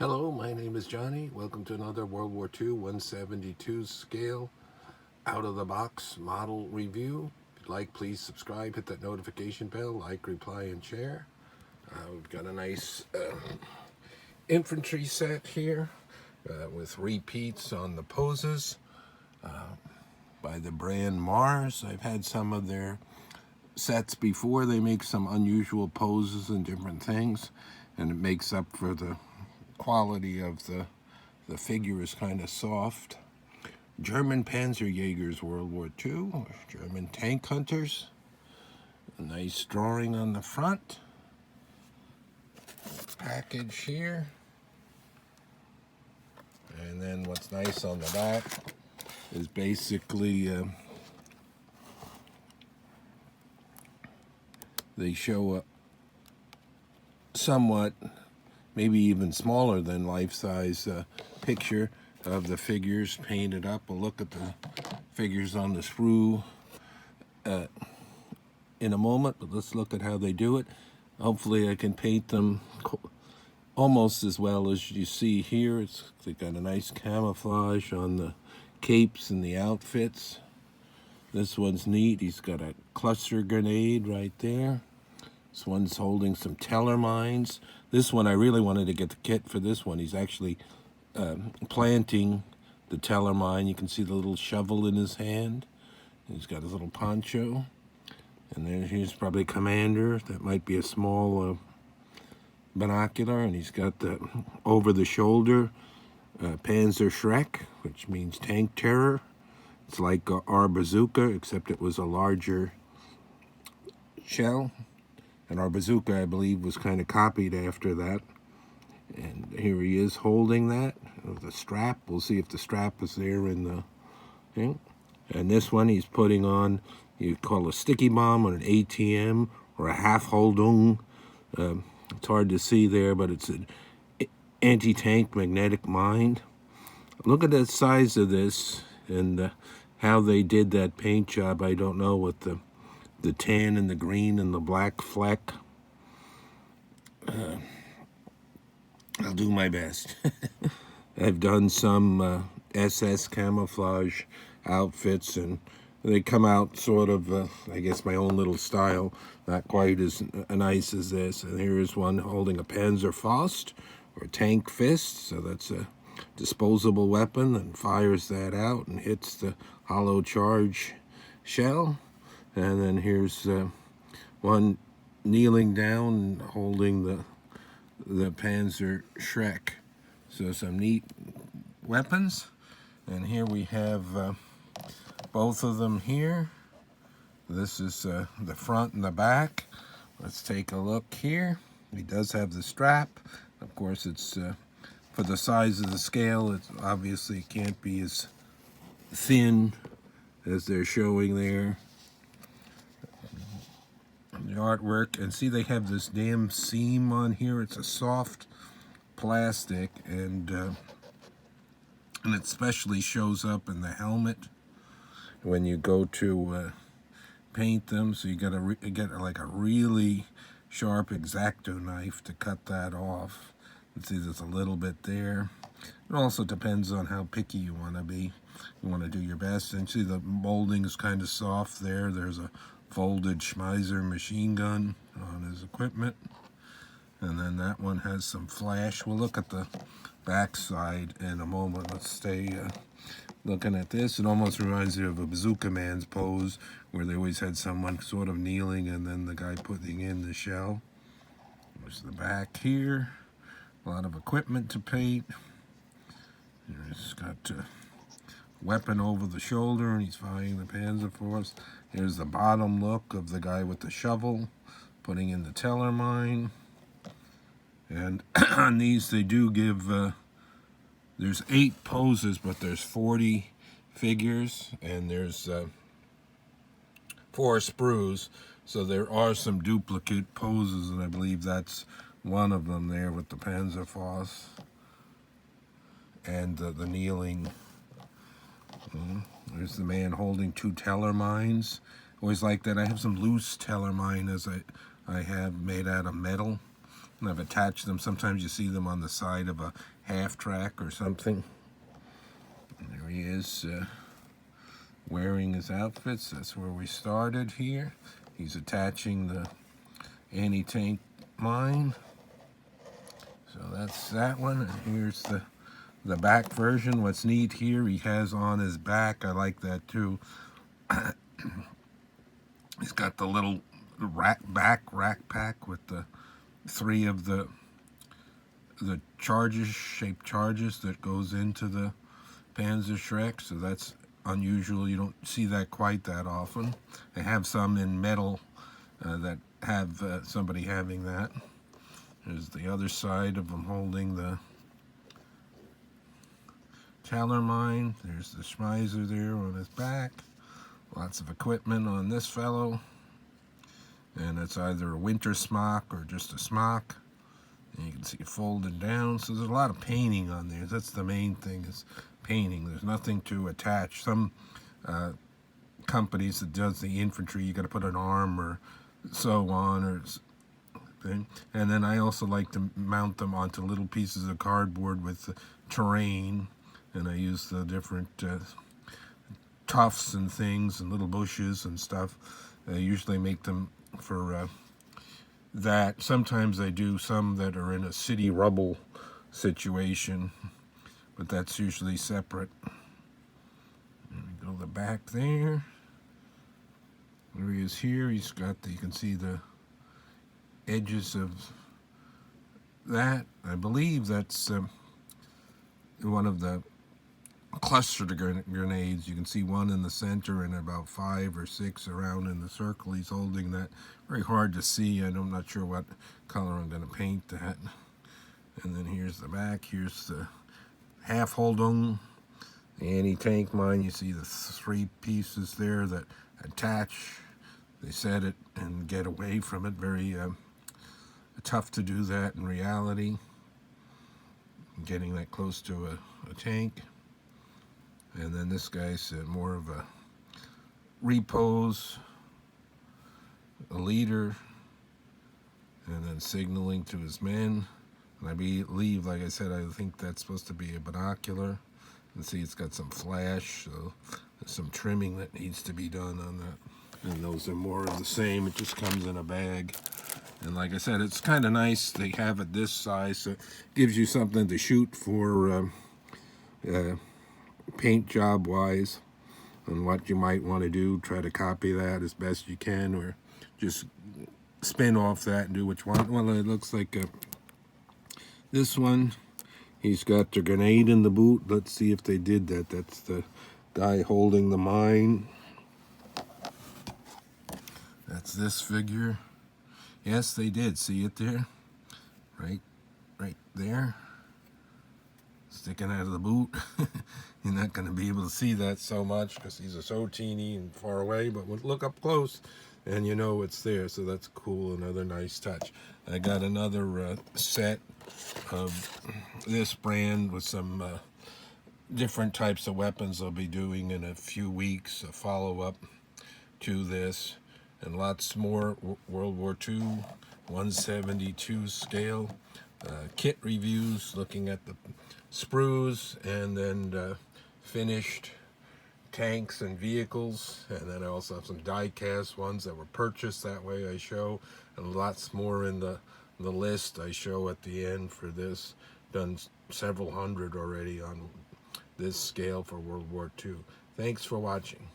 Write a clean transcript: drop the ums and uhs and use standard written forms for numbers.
Hello, my name is Johnny. Welcome to another World War II 172 scale out of the box model review. If you'd like, please subscribe, hit that notification bell, like, reply, and share. We've got a nice infantry set here with repeats on the poses by the brand Mars. I've had some of their sets before. They make some unusual poses and different things, and it makes up for the quality of the figure is kind of soft. German Panzerjagers World War II, or German tank hunters. A nice drawing on the front. Package here. And then what's nice on the back is basically they show a somewhat, maybe even smaller than life-size picture of the figures painted up. We'll look at the figures on the sprue in a moment, but let's look at how they do it. Hopefully I can paint them almost as well as you see here. They've got a nice camouflage on the capes and the outfits. This one's neat. He's got a cluster grenade right there. This one's holding some teller mines. This one, I really wanted to get the kit for this one. He's actually planting the teller mine. You can see the little shovel in his hand. He's got his little poncho. And then here's probably a commander. That might be a small binocular. And he's got the over-the-shoulder Panzer Shrek, which means tank terror. It's like our bazooka, except it was a larger shell. And our bazooka, I believe, was kind of copied after that. And here he is holding that. The strap. We'll see if the strap is there in the thing. And this one he's putting on, you call a sticky bomb or an ATM or a half-holdung. It's hard to see there, but it's an anti-tank magnetic mine. Look at the size of this and how they did that paint job. I don't know what the tan and the green and the black fleck. I'll do my best. I've done some SS camouflage outfits, and they come out sort of, I guess, my own little style, not quite as nice as this. And here is one holding a Panzerfaust, or tank fist, so that's a disposable weapon, and fires that out and hits the hollow charge shell. And then here's one kneeling down and holding the Panzer Shrek. So some neat weapons. And here we have both of them here. This is the front and the back. Let's take a look here. He does have the strap. Of course, it's for the size of the scale, it obviously can't be as thin as they're showing there. The artwork, and see they have this damn seam on here. It's a soft plastic, and it especially shows up in the helmet when you go to paint them. So you gotta get like a really sharp X-Acto knife to cut that off. And see, there's a little bit there. It also depends on how picky you want to be. You want to do your best. And see, the molding is kind of soft there. There's a folded Schmeiser machine gun on his equipment. And then that one has some flash. We'll look at the back side in a moment. Let's stay looking at this. It almost reminds me of a Bazooka Man's pose, where they always had someone sort of kneeling and then the guy putting in the shell. There's the back here. A lot of equipment to paint. He's got a weapon over the shoulder, and he's firing the Panzerfaust. Here's the bottom look of the guy with the shovel putting in the teller mine. And on these they do give, there's 8 poses, but there's 40 figures, and there's 4 sprues. So there are some duplicate poses, and I believe that's one of them there with the Panzerfaust and the kneeling. There's the man holding 2 teller mines. Always like that. I have some loose teller mine as I have made out of metal. And I've attached them. Sometimes you see them on the side of a half track or something. And there he is wearing his outfits. That's where we started here. He's attaching the anti-tank mine. So that's that one. And here's the back version. What's neat here, he has on his back, I like that too. He's got the little rack pack with the 3 of the charges, shaped charges that goes into the Panzerschreck. So that's unusual. You don't see that quite that often. They have some in metal that have somebody having that. There's the other side of him holding the Taller mine. There's the Schmeiser there on his back. Lots of equipment on this fellow. And it's either a winter smock or just a smock. And you can see it folded down. So there's a lot of painting on there. That's the main thing, is painting. There's nothing to attach. Some companies that does the infantry, you got to put an arm or so on or thing. And then I also like to mount them onto little pieces of cardboard with terrain. And I use the different tufts and things and little bushes and stuff. I usually make them for that. Sometimes I do some that are in a city rubble situation, but that's usually separate. And we go the back there. There he is here. He's got the, you can see the edges of that. I believe that's one of the cluster grenades. You can see one in the center and about 5 or 6 around in the circle. He's holding that. Very hard to see, and I'm not sure what color I'm going to paint that. And then here's the back. Here's the half hold'em, the anti-tank mine. You see the 3 pieces there that attach. They set it and get away from it. Very tough to do that in reality, getting that close to a tank. And then this guy's more of a repose, a leader, and then signaling to his men. And I believe, like I said, I think that's supposed to be a binocular. And see, it's got some flash, so there's some trimming that needs to be done on that. And those are more of the same. It just comes in a bag. And like I said, it's kind of nice they have it this size, so it gives you something to shoot for paint job wise, and what you might want to do. Try to copy that as best you can, or just spin off that and do what you want. Well, it looks like this one, he's got the grenade in the boot. Let's see if they did that. That's the guy holding the mine. That's this figure. Yes, they did. See it there? Right there. Sticking out of the boot. You're not going to be able to see that so much because these are so teeny and far away, but look up close and you know it's there. So that's cool. Another nice touch. I got another set of this brand with some different types of weapons I'll be doing in a few weeks, a follow-up to this, and lots more World War II 172 scale kit reviews, looking at the sprues, and then finished tanks and vehicles. And then I also have some die-cast ones that were purchased that way I show, and lots more in the list I show at the end for this. Done several hundred already on this scale for World War II. Thanks for watching.